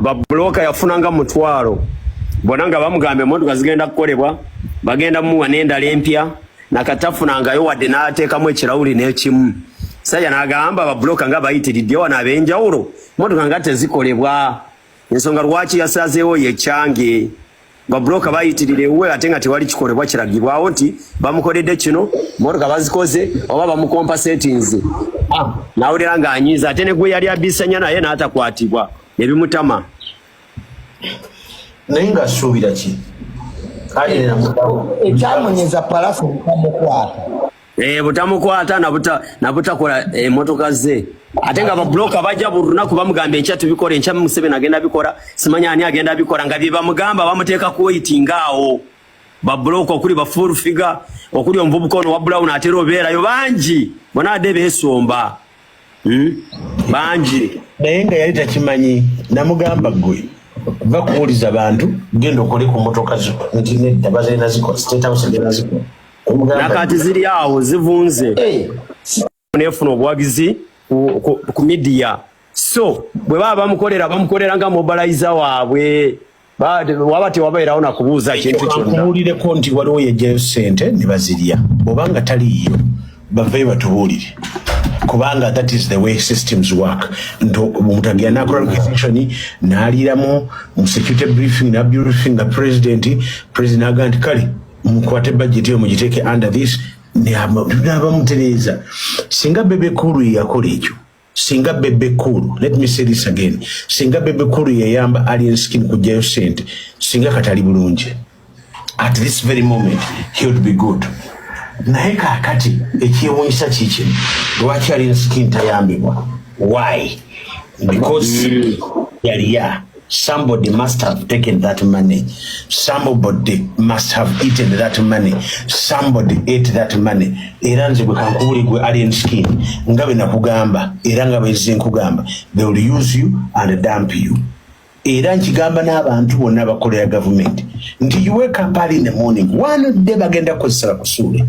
Babloka yafunanga mutwalo bonanga bamugambe emotoka zigenda kukolebwa bagenda muwa n'endala empya nakatafunangayo wadde n'ateekamu ekirawuli n'ekimu sajja n'agamba babloka nga bayitiridde wana ab'enjawulo emotoka nga tezikolebwa ensonga lwaki yasazeewo yekyange babloka bayitirire uwe ate nga tewali kikolebwa kiragibwawo nti bamukoledde kino emotoka bazikoze oba bamukompa settings nawulira ng'anyiiza ate ne gwe yali abisanya naye n'atakwatibwa nebimutama naye nga asuubira ki ekyamunyeza palafu butamukwata butamukwata nabutakola emotoka ze ate nga babloka bajja buli lunaku bamugamba enkya tubikora enkya Museveni agenda bikola simanya ani agenda bikola nga bye bamugamba bamuteeka kuwayitinga awo babloka okuli ba full figure okuli omuvubuka ono wa Brown atera obeerayo bangi bona adde beesomba bangi naye nga yali takimanyi namugamba gwe bakuwuliza abantu genda okole ku motoka zo nti nedda bazirina zikola State House egenda zikola nakati ziri awo zivunze nefuna obuwagizi ku media so bwe baba bamukolera nga mobilizer waabwe waba tewabeerawo nakubuuza kintu kyonna bamuwulireko nti waliwo yejjayo ssente ne bazirya obanga taliiyo bavayo batubuulire kubanga that is the way systems work omuntu agenda nakola organization n'aliiramu mu security briefing na briefing nga president agamba nti kale mukwate budget yo mugiteeke under this n'abamutereeza singa Bebe Cool yakola ekyo singa Bebe Cool let me say this again singa Bebe Cool yayamba Alien Skin kujjayo ssente singa katali bulungi at this very moment he would be good naye kaakati ekyewuunyisa kiki lwaki Alien Skin tayambibwa why because yaliya somebody must have taken that money somebody must have eaten that money somebody ate that money era nze bwe kankubuli gwe Alien Skin nga bwe nakugamba era nga bwe nkugamba they will use you and dump you era nkigamba n'abantu bonna abakolera government nti you wake up early in the morning one day bagenda kukozesa kusuule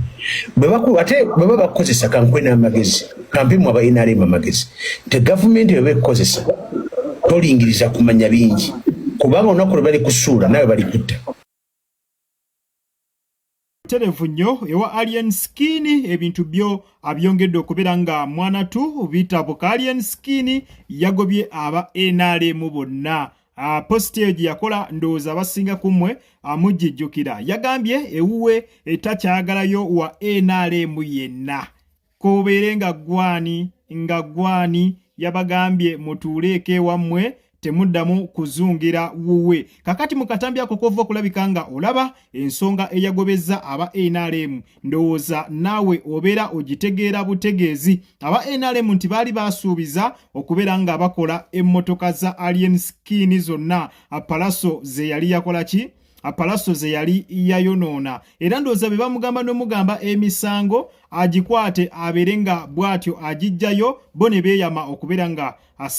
bwe bakozesa kankwena amagezi kampimu aba NRM amagezi te government bwe kukozesa tolingiriza kumanya bingi kubanga onakolo bali kusuula nawe bali kutta terevu nnyo ewa Alien Skin ebintu byo abyongedde okubeera nga mwana tu bitabuka Alien Skin yagobye aba NRM bonna posti eyo gye yakola ndowooza abasinga kumwe amugijjukira yagambye ewuwe etakyagalayo wa NRM yenna kobeere nga gwani yabagambye mutuuleeko ewammwe temuddamu kuzungira wuwe kakati mu katambi ako kova okulabika nga olaba ensonga eyagobeza aba NRM ndowooza naawe obeera ogitegeera butegeezi aba NRM nti baali basuubiza okubeera nga bakola emmotoka za Alien Skin zonna apalaso ze yali yakola ki apalaso ze yali yayonoona era ndowooza be bamugamba n'omugamba emisango agikwate abeere nga bw'atyo agijjayo bo ne beeyama okubeera nga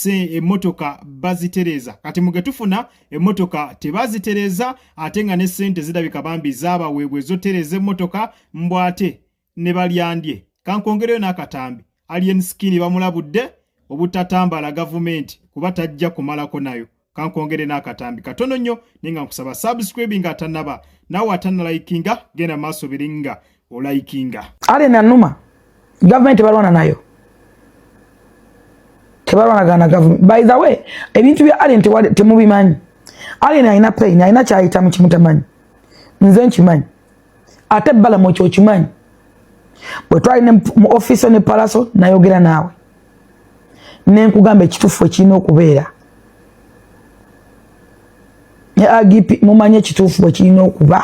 emmotoka bazitereza kati mugetufuna emmotoka tebazitereza ate nga ne ssente zirabika bambi zaabaweebwe zotereza emmotoka mbwate ne balyandye kankongereyo n'akatambi Alien Skin bamulabudde obutatambala gavumenti kuba tajja kumalako nayo kankongere n'akatambi katono nnyo nenga nkusaba subscribe nga atanaba nawe atanalikinga genda maaso biringa olaikinga ale nanuma government balwana nayo tebalwana gana government by the way ebintu bya ale temubimanyi ale alina pain alina kyayita mu kimutamanyi nze nkimanyi ate bala mu kyo kimanyi bwe twalina mu office ne palaso nayogera naawe nenkugamba ekitufu ekirina okubeera agipi mumanye ekituufu bwe kirina okuba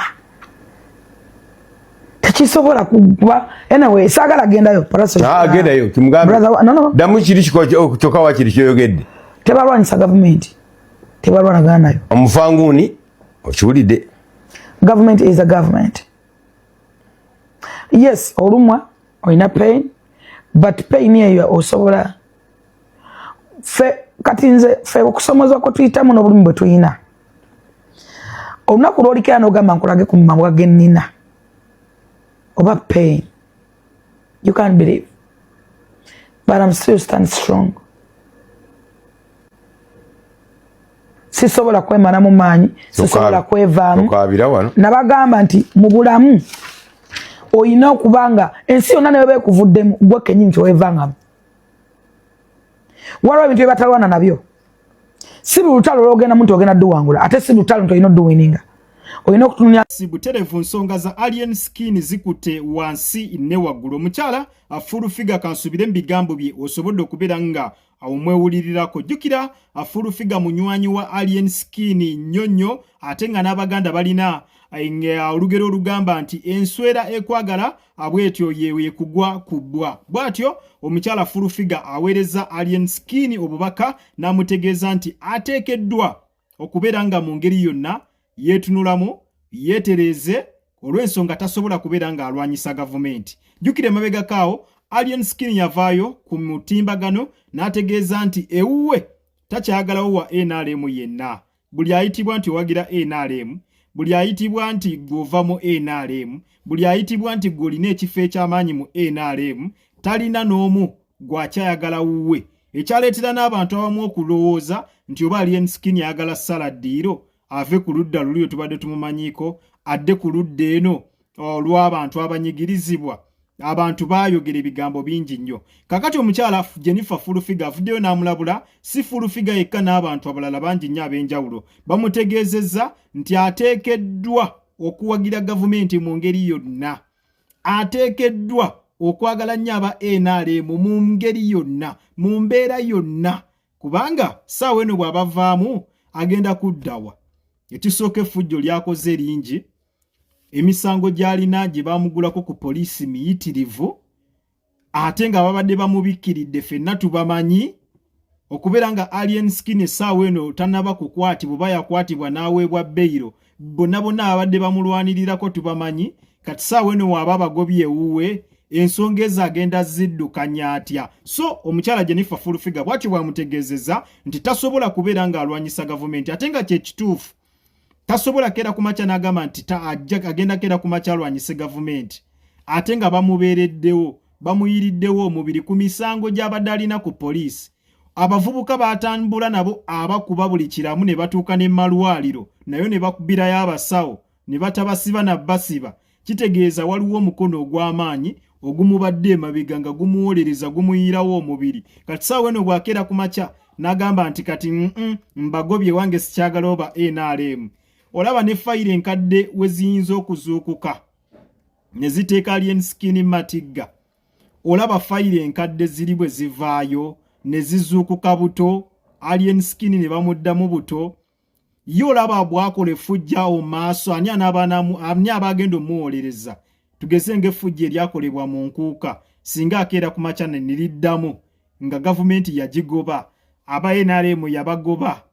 tekisobola kuba anyway saagala gendayo palaso gendayo kimugambe damu kiri kyokka wakiri kyoyogedde tebalwanyisa gavumenti tebalwanagana nayo omufanguuni okiwulidde government is a government yes olumwa olina pain but pain eyo osobola kati nze fe okusomozebwa kwe tuyitamu n'obulumi bwe tuyina olunaku lw'olikira n'ogamba nkolage ku mumamwa gennina oba pain you can't believe but I'm still stand strong sisobola kwemana mu maanyi sisobola kwevaamu nabagamba nti mu bulamu oyina okubanga ensi yonna nayo beekuvuddemu gwe kennyini kyeweevangamu waliwo ebintu byebatalwana nabyo si lutalo olwogenda nti ogenda dduwangula ate si lutalo nti olina odduwininga oyina okutununya butereevu nsonga za Alien Skin zikutte wansi ne waggulu omukyala Full Figure kansubire mu bigambo bye osobodde okubeera nga omwewulirirako jjukira Full Figure munywanyi wa Alien Skin nnyonnyo ate nga n'abaganda balina olugero olugamba nti enswera ekwagala abwetyo yewe kugwa kubwa bwatyo omukyala Full Figure aweereza Alien Skin obubaka n'amutegeeza nti ateekeddwa okubeera nga mu ngeri yonna yetunulamu yetereze olw'ensonga tasobola kubeera nga alwanyisa gavumenti. Jjukira emabega kaawo Alien Skin yavaayo ku mutimbagano n'ategeeza nti ewuwe takyagalawo wa NRM yenna. Buli ayitibwa nti owagira NRM, buli ayitibwa nti gova mu NRM, buli ayitibwa nti golina ekifo eky'amaanyi mu NRM, talina n'omu gwakyayagala wuwe. Ekyaleetera n'abantu abamu okulowooza nti oba Alien Skin yagala Saladdiiro ave ku ludda luli tubadde tumumanyiiko adde ku ludda eno olw'abantu abanyigirizibwa. Abantu baayogera ebigambo bingi nnyo. Kakati omukyala Jennifer Full Figure avuddeyo n'amulabula si Full Figure yekka n'abantu abalala bangi nnyo ab'enjawulo bamutegeezezza nti ateekeddwa okuwagira gavumenti mu ngeri yonna. Ateekeddwa okwagala nnyo aba NRM mu ngeri yonna, mu mbeera yonna, kubanga ssaawa eno bw'abavaamu agenda kuddawa. Ekisooka effujjo lyakoze lingi, emisango gy'alina gye baamugulako ku poliisi miyitirivu, ate nga babadde bamubikkiridde ffenna tubamanyi, okubeera nga Alien Skin essaawa eno tannaba kukwatibwa oba yakwatibwa n'aweebwa beyiro, bonna bonna abadde bamulwanirirako tubamanyi, kati ssaawa eno waaba abagobye ewuwe, ensonga ezo agenda ziddukanya atya. So omukyala Jennifer Full Figure bw'atyo bwamutegeezezza nti tasobola kubeera nga alwanyisa gavumenti ate nga kye kituufu. Tasobola kera kumacha n'agamba nti agenda kera kumacha alwanyise gavumenti ate nga bamubeereddewo bamuyiriddewo omubiri ku misango gy'abadde alina ku poliisi. Abavubuka baatambula nabo abakuba buli kiramu ne batuuka ne malwaliro nayo ne bakubirayo abasawo ne batabasiba na basiba. Kitegeeza waliwo omukono ogw'amaanyi ogumubadde emabega nga gumuwolereza gumuyirawo omubiri. Kati ssaawa eno bw'akeera kumacha n'agamba nti kati mbagobye wange sikyagala oba NRM. Olaba ne fayiro enkadde we ziyinza okuzuukuka ne ziteeka Alien Skin matigga. Olaba fayiro enkadde ziri bwe zivaayo ne zizuukuka buto, Alien Skin ne bamuddamu buto. Ye olaba bwakola effujja mu maaso ani abagenda omuwolereza. Tugeze ng'effujja eryakolebwa mu nkuuka singa akeera ku macha ne niliddamu nga gavumenti yagigoba, aba NRM yabagoba.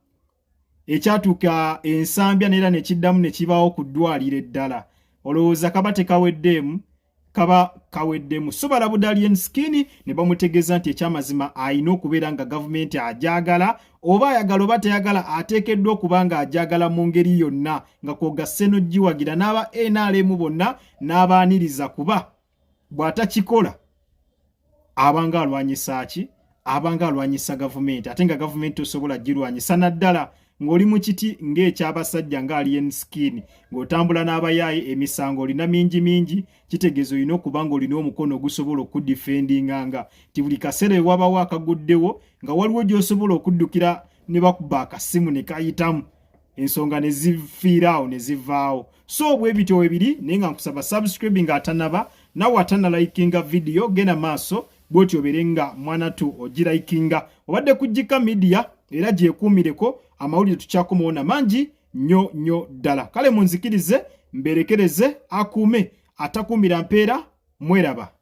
Ekyatuuka ensambya n'era ne kiddamu ne kibaawo ku ddwaliro eddala. Olowooza kaba tekaweddeemu, kaba kaweddemu. So balabudde Alien Skin ne bamutegeeza nti ekyamazima alina okubeera nga gavumenti agyagala, oba ayagala oba teyagala ateekeddwa okuba nga agyagala mu ngeri yonna nga kw'ogasse n'ogiwagira n'aba NRM bonna n'abaaniriza, kuba bw'atakikola abanga alwanyisa ki? Abanga alwanyisa gavumenti, ate nga gavumenti osobola girwanyisa naddala ng'oli mu kiti ng'ekyabasajja nga Alien Skin ng'otambula n'abayaaye emisango olina mingi, kitegeeza olina okuba ng'olina omukono ogusobola okudifendinganga ti buli kaseera ewabawo akaguddewo nga waliwo gy'osobola okuddukira ne bakuba akasimu ne kayitamu ensonga ne zifiiraawo ne zivaawo. So bwe bityo webiri naye nga nkusaba subscribe nga atanaba nawe atanalikinga video genda maaso bw'otyo obeere nga mwanatu ogirayikinga. Obadde ku Jika Media era gyekuumireko amawulire tukyakomawo mangi nnyo ddala. Kale munzikirize mberekereze akuume atakuumira mpeera. Mweraba.